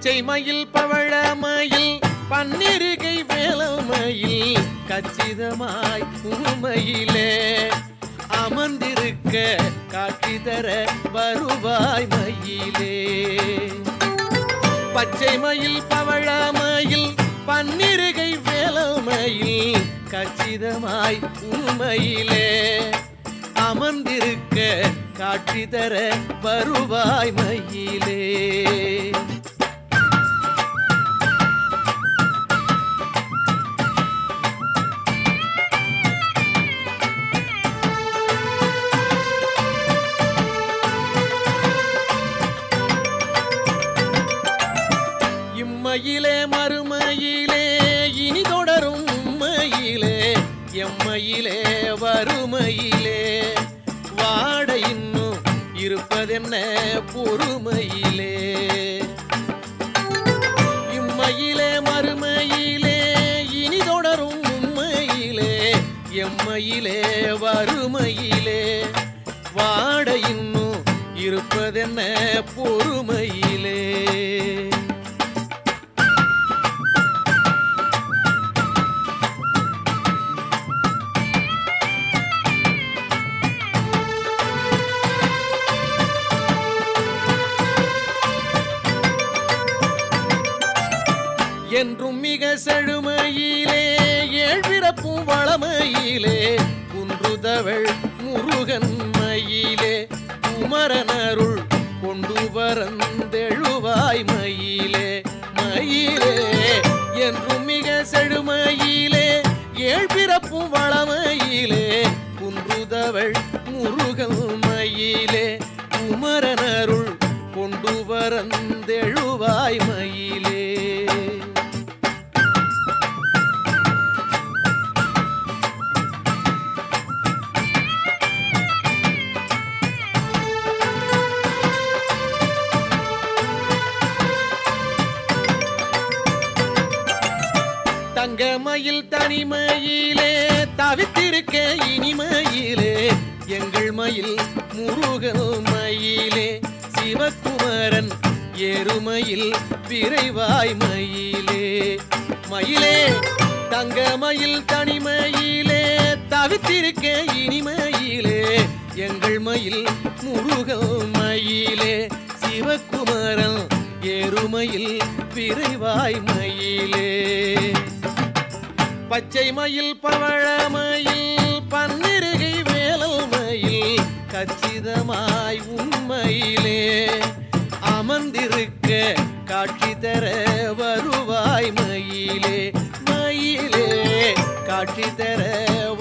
பச்சை மயில் பவழமயில் பன்னிருகை வேலமயில் கச்சிதமாய் உண்மையிலே அமர்ந்திருக்க காட்சி தர வருவாய் மயிலே. பச்சை மயில் பவழமயில் பன்னிருகை வேலமயில் கச்சிதமாய் உண்மையிலே அமர்ந்திருக்க காட்சி தர வருவாய் மயிலே. இம்மையிலே மறுமையிலே இனி தொடரும் உம்மையிலே எம்மையிலே வறுமையிலே வாட இன்னும் இருப்பதென்ன பொறுமையிலே. இம்மையிலே மறுமையிலே இனி தொடரும் உம்மையிலே எம்மையிலே வறுமையிலே வாட இன்னும் இருப்பதென்ன பொறுமையிலே. என்றும் மிக செழுமையிலே ஏழ்பிறப்பும் வளமையிலே குன்றுதவள் முருகன் மயிலே குமரனருள் கொண்டு வரந்தெழுவாய் மயிலே மயிலே. என்றும் மிக செழுமையிலே ஏழ்பிறப்பும் வளமையிலே குன்றுதவள் முருகன் மயிலே குமரனருள் கொண்டு வரந்தெழுவாய் மயிலே. தங்கமயில் தனிமையிலே தவித்திருக்க இனிமையிலே எங்கள் மயில் முருகன் மயிலே சிவகுமரன் எருமையில் விரைவாய் மயிலே மயிலே. தங்கமயில் தனிமையிலே தவித்திருக்க இனிமையிலே எங்கள் மயில் முருகன் மயிலே சிவகுமரன் எருமையில் விரைவாய் மயிலே. பச்சை மயில் பவழமயில் பன்னிருகை வேலமயில் கச்சிதமாய் உண்மையிலே அமர்ந்திருக்க காட்சி தர வருவாய் மயிலே மயிலே காட்சி தர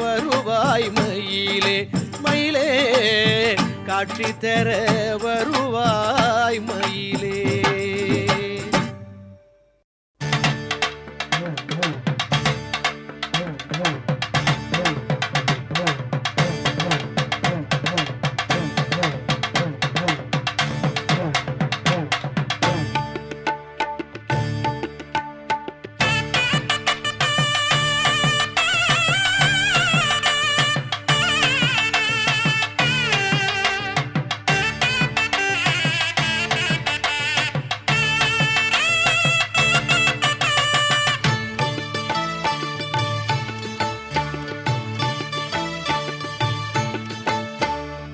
வருவாய் மயிலே மயிலே காட்சி தர வருவாய் மயிலே.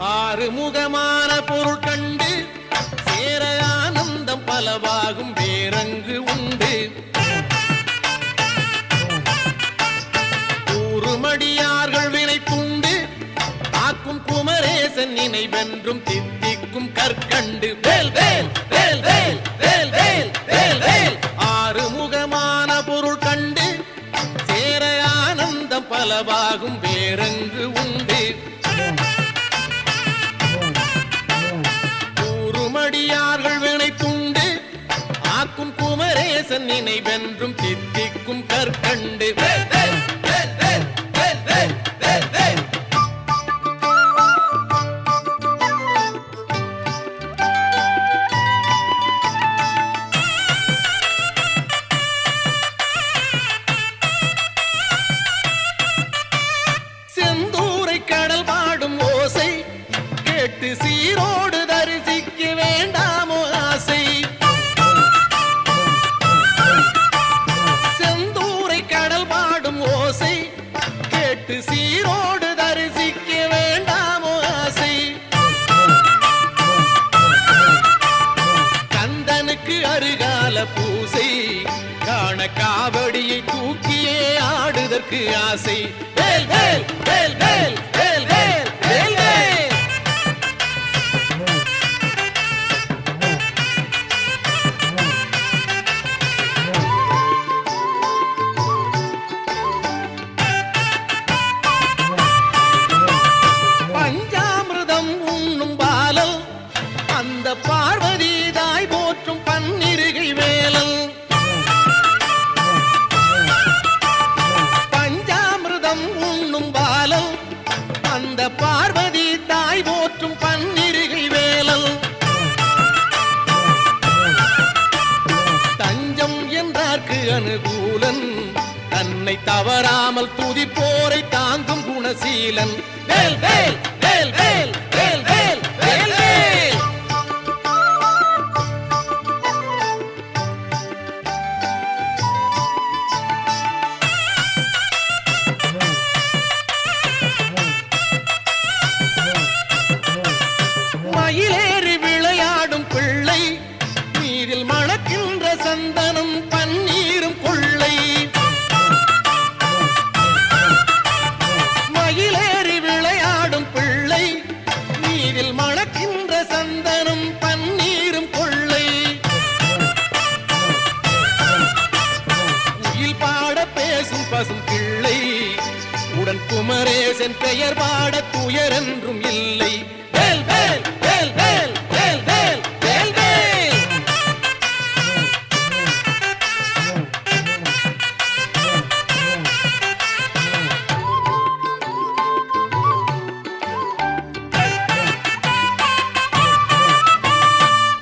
ஆறுமுகமான பொருள் கண்டு சேர ஆனந்தம் பலவாகும் வேறங்கு உண்டு. கூறுமடியார்கள் வினை துண்டு தாக்கும் குமரேசன் நினைவென்றும் தித்திக்கும் கற்கண்டு வேல் வேல் வேல் வேல் வேல் வேல் வேல் வேல். ஆறுமுகமான பொருள் கண்டு சேர ஆனந்தம் பலவாகும் வேறங்கு உண்டு. அடியார்கள் வினை துண்டு ஆக்கும் குமரேசன் நினைவென்றும் தித்திக்கும் கற்கண்டு வேல் வேல் வேல் வேல் வேல் வேல் வேல் வேல். செந்தூரை கடல் பாடும் ஓசை கேட்டு சீரோடு தரிசிக்க வேண்டாமோ ஆசை. காவடியை தூக்கியே ஆடுதற்கு ஆசை. வேல் வேல் வேல் வேல் வேல் வேல் வேல் வேல். பஞ்சாமிர்தம் உண்ணும் பாலல் அந்த பார்வதி தாய் போற்றும் பன்னிருகை வேலல். அந்த பார்வதி தாய் போற்றும் பன்னிருகை வேலல். தஞ்சம் என்றார்க்கு அனுகூலன் தன்னை தவறாமல் துதிப்போரை தாங்கும் குணசீலன். வேல் வேல் வேல் வேல் வேல் வேல் வேல் வேல். மயிலேறி விளையாடும் பிள்ளை நீரில் மணக்கின்ற சந்தனம் பன்னீரும் கொள்ளை. மயிலேறி விளையாடும் பிள்ளை நீரில் மணக்கின்ற சந்தனம் பன்னீரும் கொள்ளை. உயில் பாட பேசும் பசும் கிள்ளை உடன் குமரேசன் பெயர் பாட துயரென்றும் இல்லை. வேல் வேல் வேல் வேல் வேல் வேல் வேல் வேல்.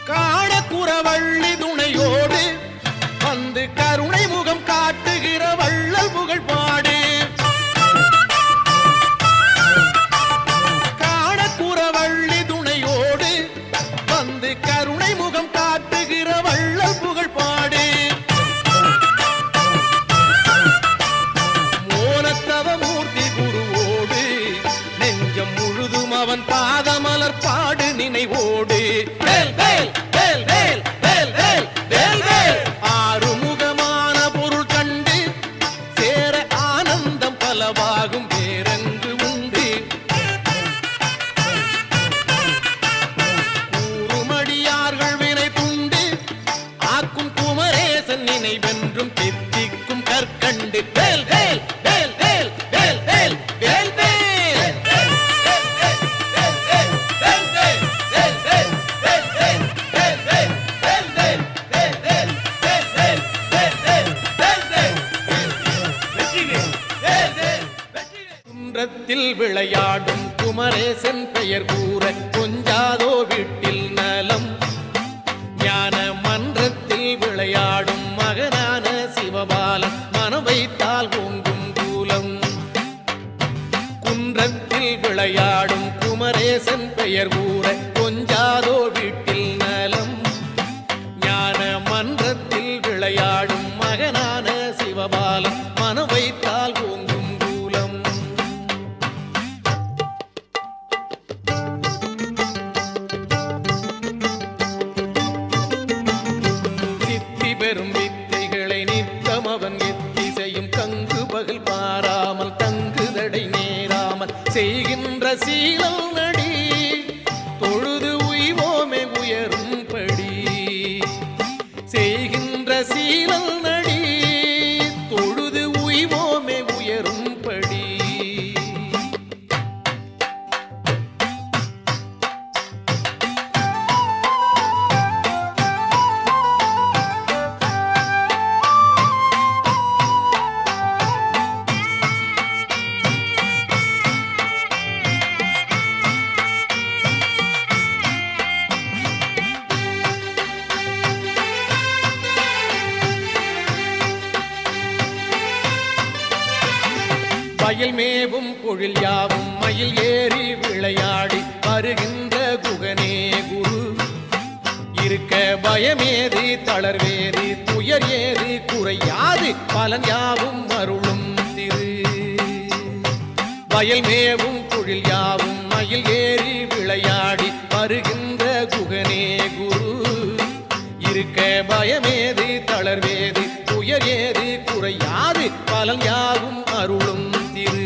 காணக்குறவள்ளி துணையோடு வந்து கருணை முகம் காட்டுகிற வள்ளல் புகழ் பாடு. கருணை முகம் காட்டுகிற வள்ளல் புகழ் பாடு. மோனத்தவ மூர்த்தி குருவோடு நெஞ்சம் முழுதும் அவன் பாதமலர் பாடு நினைவோடு. வேல் வேல் வேல் வேல் வேல் வேல் வேல் வேல். ஆறுமுகமான பொருள் கண்டு சேர ஆனந்தம் பலவாகும் வேறெங்கு உண்டு. நினைவென்றும் தித்திக்கும் கற்கண்டு. வேல் வேல் வேல் வேல் வேல் வேல் வேல் வேல். குன்றத்தில் விளையாடும் குமரேசன் பெயர் கூற கொஞ்சாதோ வீட்டில் நலம். ஞான மன்றத்தில் விளையாடும் மகனான சிவபாலன் மனம் வைத்தால் ஓங்கும் கூலம். குன்றத்தில் விளையாடும் குமரேசன் பெயர் கூற கொஞ்சாதோ வீட்டில் நலம். ஞான மன்றத்தில் விளையாடும் மகனான சிவபாலன் மனம் வைத்தால் ஓங்கும் கூலம். பெரும் வித்தைகளை நித்தம் அவன் எத்திசையும் கங்கு பகல் பாராமல் தங்குதடை நேராமல் செய்கின்ற சீலம் நடி தொழுது உய்வோமே உயரும்படி. செய்கின்ற சீலம் நடி தொழுது உய்வோமே உயரும்படி. வயல் மேவும் பொழில் யாவும் மயில் ஏறி விளையாடி வருகின்ற குகனே குரு. இருக்க பயமேது தளர்வேது துயர் ஏது குறையாது பலன் யாவும் அருளும் திரு. வயல் மேவும் பொழில் யாவும் மயில் ஏறி விளையாடி வருகின்ற குகனே குரு. இருக்க பயமேது தளர்வேது துயர் துயர் ஏது குறையாது பலன் யாவும் அருளும் திரு.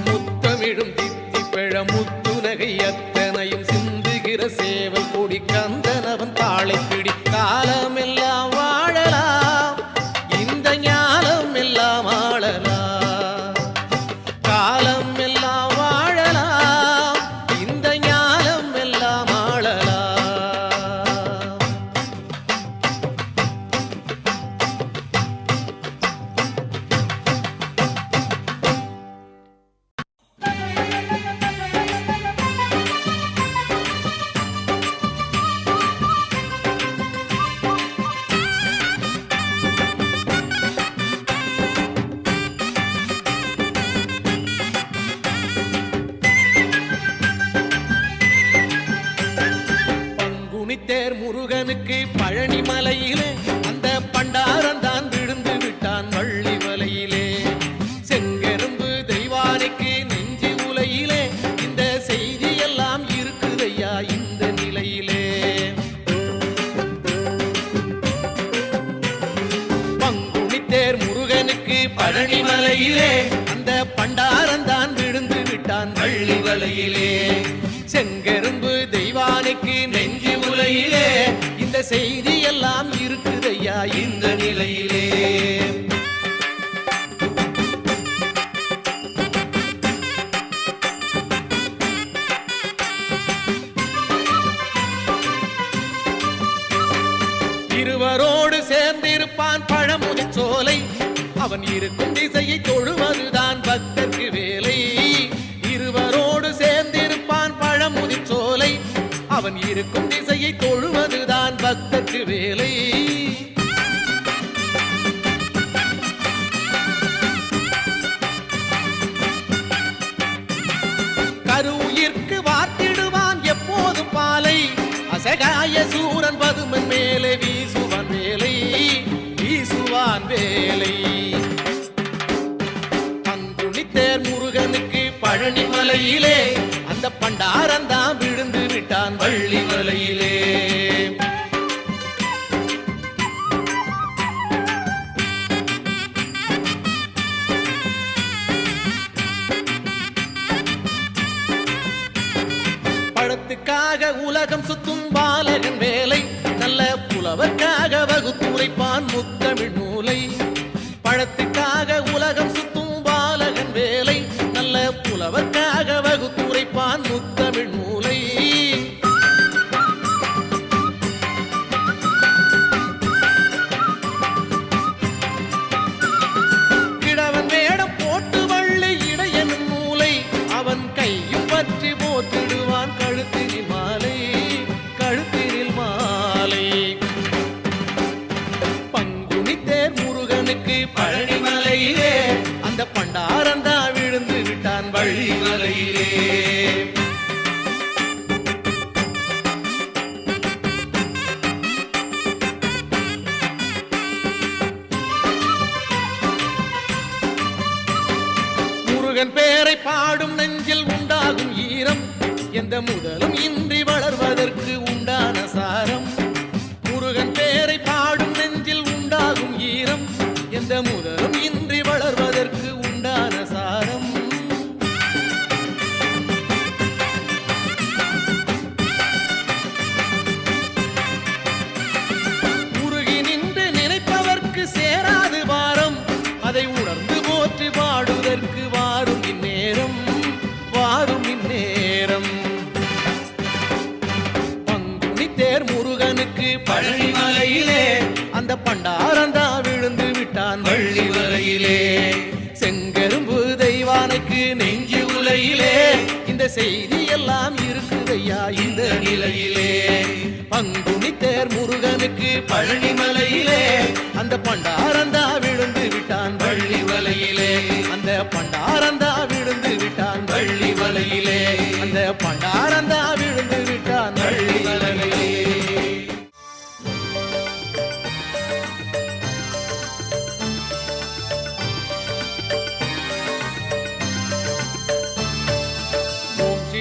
முத்தமிடும் தித்திப்பழ முத்துநகை அத்தனையும் சிந்துகிற சேவல் கொடி கந்தனவன் தாளை பிடி காலமெல்லாம் வாழலாம் இந்த ஞானம் எல்லாம் ஆளலாம். காலம் எல்லாம் வாழலாம் இந்த ஞானம் எல்லாம் ஆளலாம். பங்குனித்தேர் முருகனுக்கு பழனி மலையிலே அந்த பண்டாரன் தான் விழுந்து விட்டான் வள்ளி வலையிலே. செங்கரும்பு தெய்வானைக்கு நெஞ்சு உலையிலே இந்த செய்தி எல்லாம் இருக்குதையா இந்த நிலையிலே. பங்குனித்தேர் முருகனுக்கு பழனி மலையிலே அந்த பண்டாரன் தான் விழுந்து விட்டான் வள்ளி வலையிலே. செங்கரும்பு தெய்வானைக்கு நெஞ்சு உலையிலே இந்த செய்தி எல்லாம் இருக்குதையா இந்த நிலையிலே. இருவரோடு சேர்ந்திருப்பான் பழமுதிர் சோலை அவன் இருக்கும் திசையை தொழுவதுதான் பக்தர்க்கு வேலை. இருவரோடு சேர்ந்திருப்பான் பழமுதிர் சோலை அவன் இருக்கும் திசையை தொழுவதுதான் பக்தர்க்கு வேலை. கருவுயிர்க்கு வாத்திடுவான் எப்போதும் பாலை அசகாய சூரன் பதுமன் மேலே வீசுவான் வேலை வீசுவான் வேலை. பங்குனித்தேர் முருகனுக்கு பழனி மலையிலே அந்த பண்டாரன் தான் விழுந்து விட்டான் வள்ளி மலையிலே. பழத்துக்காக உலகம் சுத்தும் பாலகன் வேலை நல்ல புலவர்க்காக வகுத்துரைப்பான் முத்தமிழ் நூலை. பழத்துக்காக உலகம் சுத்தும் பாலகன் வேலை நல்ல புலவர்க்காக வகுத்துரைப்பான் முத்தமிழ் நூலை. கிழவன் வேடம் போட்டு வள்ளி இடையனும் நூலை அவன் கையும் பற்றி போத்திடுவான் கழுத்தினில் மாலை கழுத்தினில் மாலை. பங்குனித்தேர் முருகனுக்கு பழனி மலையிலே அந்த பண்டாரன் தான் விழுந்து விட்டான் வள்ளி மலையிலே. முருகன் பேரை பாடும் நெஞ்சில் உண்டாகும் ஈரம் எந்த முதலும் இன்றி வளர்வதற்கு உண்டான சாரம். முருகன் பேரை பாடும் நெஞ்சில் உண்டாகும் ஈரம் எந்த முதலும் இன்றி வளர்வதற்கு உண்டான சாரம். உருகி நின்று நினைப்பவர்க்கு சேராது வாரம் அதை உணர்ந்து போற்றி பாடுவதற்கு வாரும் இந்நேரம் வாரும் இந்நேரம். பங்குனித்தேர் முருகனுக்கு பழனி மலையிலே அந்த பண்டாரன் தான் விழுந்து விட்டான் வள்ளி வலையிலே. செங்கரும்பு தெய்வானைக்கு நெஞ்சு உலையிலே இந்த செய்தி எல்லாம் இருக்குதையா இந்த நிலையிலே. பங்குனித்தேர் முருகனுக்கு பழனி மலையிலே அந்த பண்டாரன் தான் விழுந்து விட்டான் வள்ளி வலையிலே. அந்த பண்டாரன் தான் விழுந்து விட்டான் வள்ளி வலையிலே. அந்த பண்டாரன் தான் விழுந்து விட்டான் வள்ளி வலையிலே.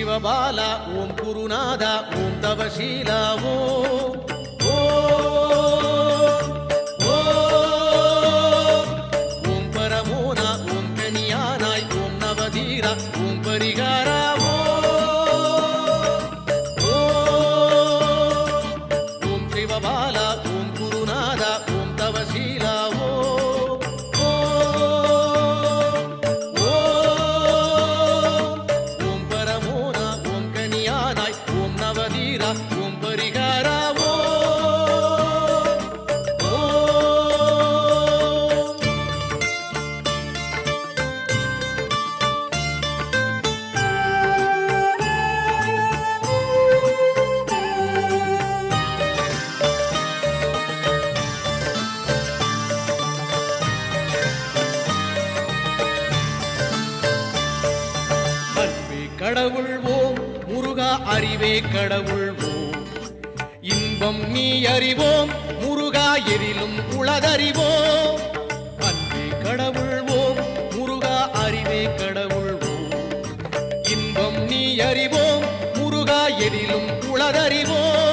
சிவபாலா ஓம் குருநாதா ஓம் தவசீலா ஓம் ஓம் பரமோனா ஓம் கனியானாய் ஓம் நவதீரா ஓம் பரிகாரா ஓம் சிவபாலா ஓம் குருநாதா ஓம் தவசீலா ஓம் பரமோனா ஓம் கனியானாய் ஓம் நவதீரா ஓம் பரிகாரா கடவுள் ஓம் முருகா அறிவே கடவுள் ஓம் இன்பம் நீ அறிவோம் முருகா எதிலும் உளதறிவோம் அன்பே கடவுள் ஓம் முருகா அறிவே கடவுள் ஓம் இன்பம் நீ அறிவோம் முருகா எதிலும் உளதறிவோம்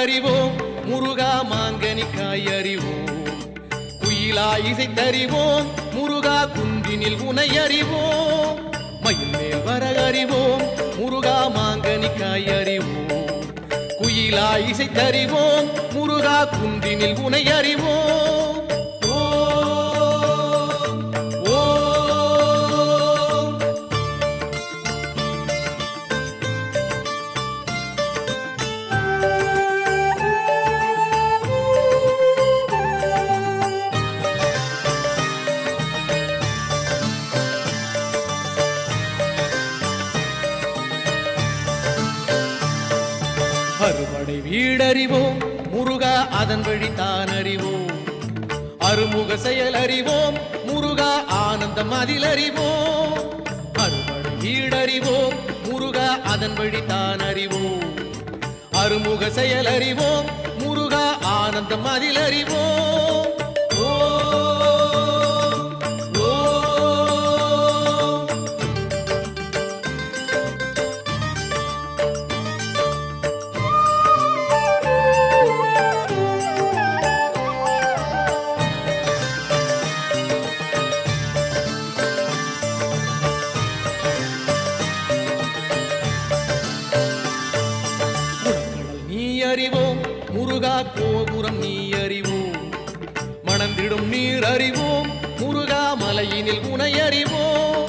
அறிவோம் முருகா மாங்கனிக்காய் அறிவோம் குயிலா இசைத்தறிவோம் முருகா குன்றினில் உனை அறிவோம் மயில் மேல் வர அறிவோம் முருகா மாங்கனிக்காய் அறிவோம் குயிலா இசைத்தறிவோம் முருகா குன்றினில் உனை அறிவோம் அறுபடை வீடறிவோம் முருகா அதன் வழி தான் அறிவோம் அருமுக செயல் அறிவோம் முருகா ஆனந்தம் அதில் அறிவோம் அறுபடை வீடறிவோம் முருகா அதன் வழி தான் அறிவோம் அருமுக செயல் அறிவோம் முருகா ஆனந்தம் அதில் அறிவோம் அறிவோம் முருகா கோபுரம் நீ அறிவோம் மணந்திடும் நீர் அறிவோம் முருகா மலையினில் உனை அறிவோம்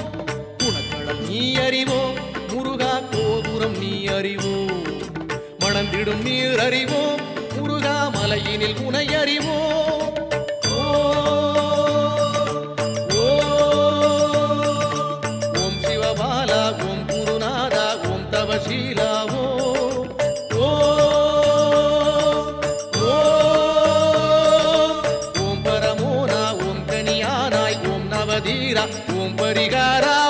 குணக்கடல் நீ அறிவோம் முருகா கோபுரம் நீ அறிவோம் மணந்திடும் நீர் அறிவோம் முருகா மலையினில் உனை அறிவோம் ஓம் சிவபாலா ஓம் குருநாதா ஓம் தவசீலா ஓம் பரிகாரா